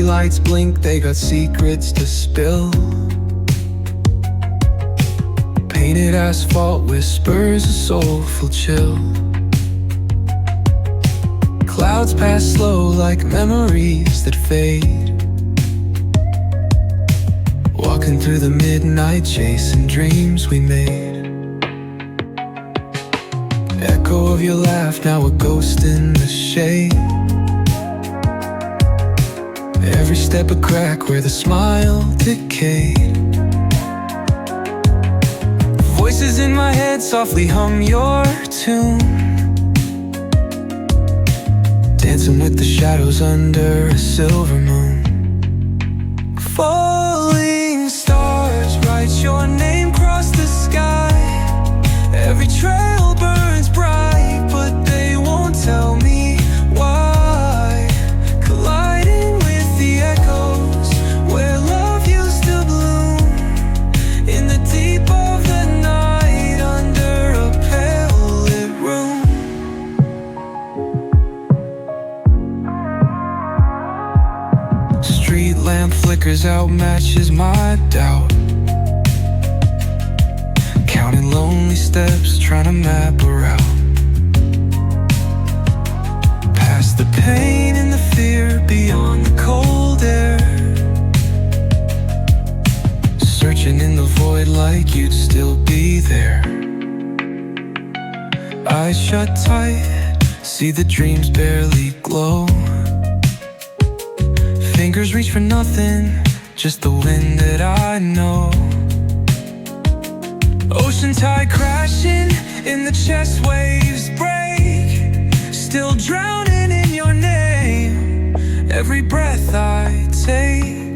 lights blink, they got secrets to spill. Painted asphalt whispers a soulful chill. Clouds pass slow like memories that fade. Walking through the midnight, chasing dreams we made. Echo of your laugh, now a ghost in the shade. Every step a crack where the smile decayed. Voices in my head softly hum your tune, dancing with the shadows under a silver moon. Falling stars write your name across the sky. Every trail burns bright, but they won't tell me why. Colliding with the echoes where love used to bloom, in the deep of the night under a pale lit room. Street lamp flickers out, matches my doubt. Counting lonely steps, trying to map a route. Past the pain and the fear, beyond the cold air. Searching in the void like you'd still be there. Eyes shut tight, see the dreams barely glow. Fingers reach for nothing, just the wind that I know. Ocean tide crashing in the chest, waves break. Still drowning in your name, every breath I take.